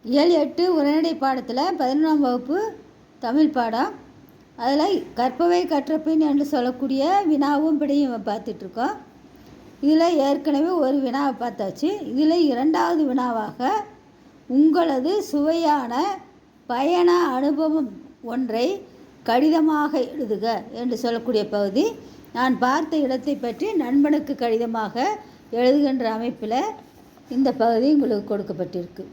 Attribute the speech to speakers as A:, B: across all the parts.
A: 7-8 உரைநடை பாடத்தில் 11ஆம் வகுப்பு தமிழ் பாடம். அதில் கற்பவை கற்றபின் என்று சொல்லக்கூடிய வினாவும் விடையும் பார்த்துட்ருக்கோம். இதில் ஏற்கனவே ஒரு வினாவை பார்த்தாச்சு. இதில் 2வது வினாவாக உங்களது சுவையான பயண அனுபவம் ஒன்றை கடிதமாக எழுதுக என்று சொல்லக்கூடிய பகுதி. நான் பார்த்த இடத்தை பற்றி நண்பனுக்கு கடிதமாக எழுதுகின்ற அமைப்பில் இந்த பகுதி உங்களுக்கு கொடுக்கப்பட்டிருக்கு.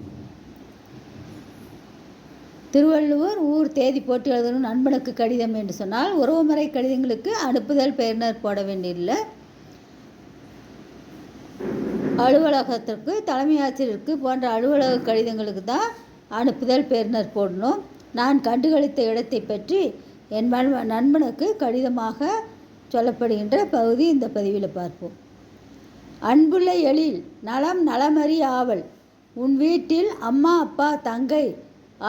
A: திருவள்ளுவர் ஊர் தேதி போட்டு எழுதணும் நண்பனுக்கு கடிதம் என்று சொன்னால் உறவுமுறை கடிதங்களுக்கு அனுப்புதல் பெயரினர் போட வேண்டியதில்லை. அலுவலகத்திற்கு தலைமை ஆசிரியருக்கு போன்ற அலுவலக கடிதங்களுக்கு தான் அனுப்புதல் பெயரினர் போடணும். நான் கண்டுகளித்த இடத்தை பற்றி என் நண்பனுக்கு கடிதமாக சொல்லப்படுகின்ற பகுதி இந்த பதிவில் பார்ப்போம். அன்புள்ள எழில், நலம் நலமறி ஆவல். உன் வீட்டில் அம்மா அப்பா தங்கை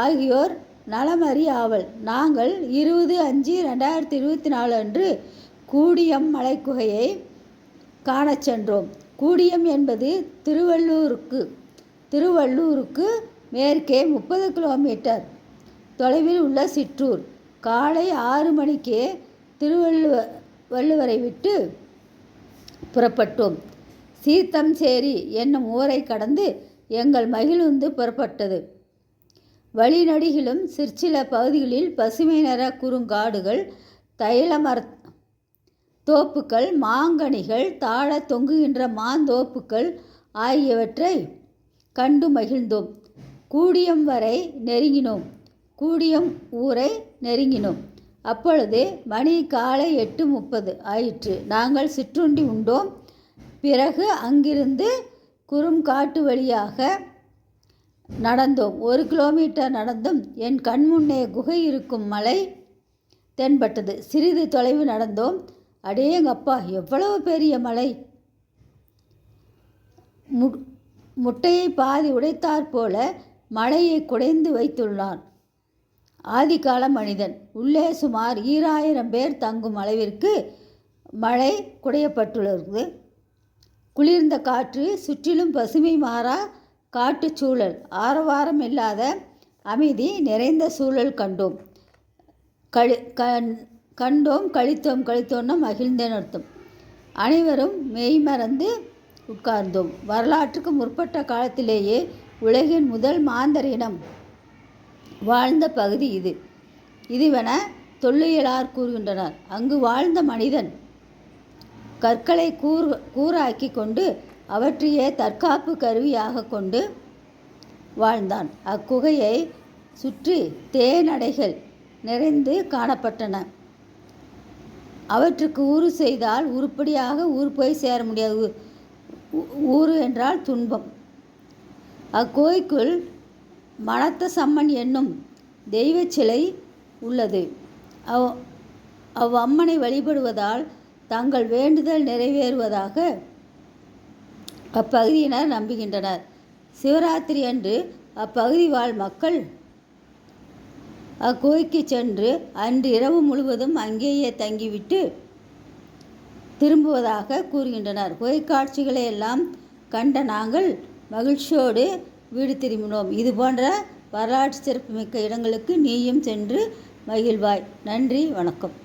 A: ஆகியோர் நலமறி ஆவல். நாங்கள் 20/5/2024 அன்று கூடியம் மலைக்குகையை காணச் சென்றோம். கூடியம் என்பது திருவள்ளூருக்கு மேற்கே 30 கிலோமீட்டர் தொலைவில் உள்ள சிற்றூர். காலை 6 மணிக்கே திருவள்ளுவரை விட்டு புறப்பட்டோம். சீத்தம்சேரி என்னும் ஊரை கடந்து எங்கள் மகிழுந்து புறப்பட்டது. வழிநடிகிலும் சிற்சில பகுதிகளில் பசுமை நிற குறுங்காடுகள், தைலமர தோப்புக்கள், மாங்கனிகள் தாழ தொங்குகின்ற மாந்தோப்புக்கள் ஆகியவற்றை கண்டு மகிழ்ந்தோம். கூடியம் ஊரை நெருங்கினோம். அப்பொழுது மணி காலை 8:30 ஆயிற்று. நாங்கள் சிற்றுண்டி உண்டோம். பிறகு அங்கிருந்து குறுங்காட்டு வழியாக நடந்தோம். 1 கிலோமீட்டர் நடந்தும் என் கண்முன்னே குகை இருக்கும் மலை தென்பட்டது. சிறிது தொலைவு நடந்தோம். அடேங்கப்பா, எவ்வளவு பெரிய மலை! முட்டையை பாதி உடைத்தாற்போல மலையை குடைந்து வைத்துள்ளான் ஆதிகால மனிதன். உள்ளே சுமார் 2000 பேர் தங்கும் அளவிற்கு மழை குடையப்பட்டுள்ளது. குளிர்ந்த காற்று, சுற்றிலும் பசுமை மாறா காட்டுச் சூழல், ஆரவாரம் இல்லாத அமைதி நிறைந்த சூழல் கண்டோம். கழித்தோம்னா மகிழ்ந்தேன் அர்த்தம். அனைவரும் மெய்மறந்து உட்கார்ந்தோம். வரலாற்றுக்கு முற்பட்ட காலத்திலேயே உலகின் முதல் மாந்தர் இனம் வாழ்ந்த பகுதி இதுவென தொல்லியலார் கூறுகின்றனர். அங்கு வாழ்ந்த மனிதன் கற்களை கூராக்கி கொண்டு அவற்றையே தற்காப்பு கருவியாக கொண்டு வாழ்ந்தான். அக்குகையை சுற்றி தேனடைகள் நிறைந்து காணப்பட்டன. அவற்றுக்கு ஊறு செய்தால் உருப்படியாக ஊர் போய் சேர முடியாது. ஊறு என்றால் துன்பம். அக்குகைக்குள் மனத்த சம்மன் என்னும் தெய்வ சிலை உள்ளது. அவ்வம்மனை வழிபடுவதால் தங்கள் வேண்டுதல் நிறைவேறுவதாக அப்பகுதியினர் நம்புகின்றனர். சிவராத்திரி அன்று அப்பகுதி வாழ் மக்கள் அக்குகைக்கு சென்று அன்று இரவு முழுவதும் அங்கேயே தங்கிவிட்டு திரும்புவதாக கூறுகின்றனர். குகை காட்சிகளை எல்லாம் கண்ட நாங்கள் மகிழ்ச்சியோடு வீடு திரும்பினோம். இது போன்ற வரலாற்று சிறப்புமிக்க இடங்களுக்கு நீயும் சென்று மகிழ்வாய். நன்றி, வணக்கம்.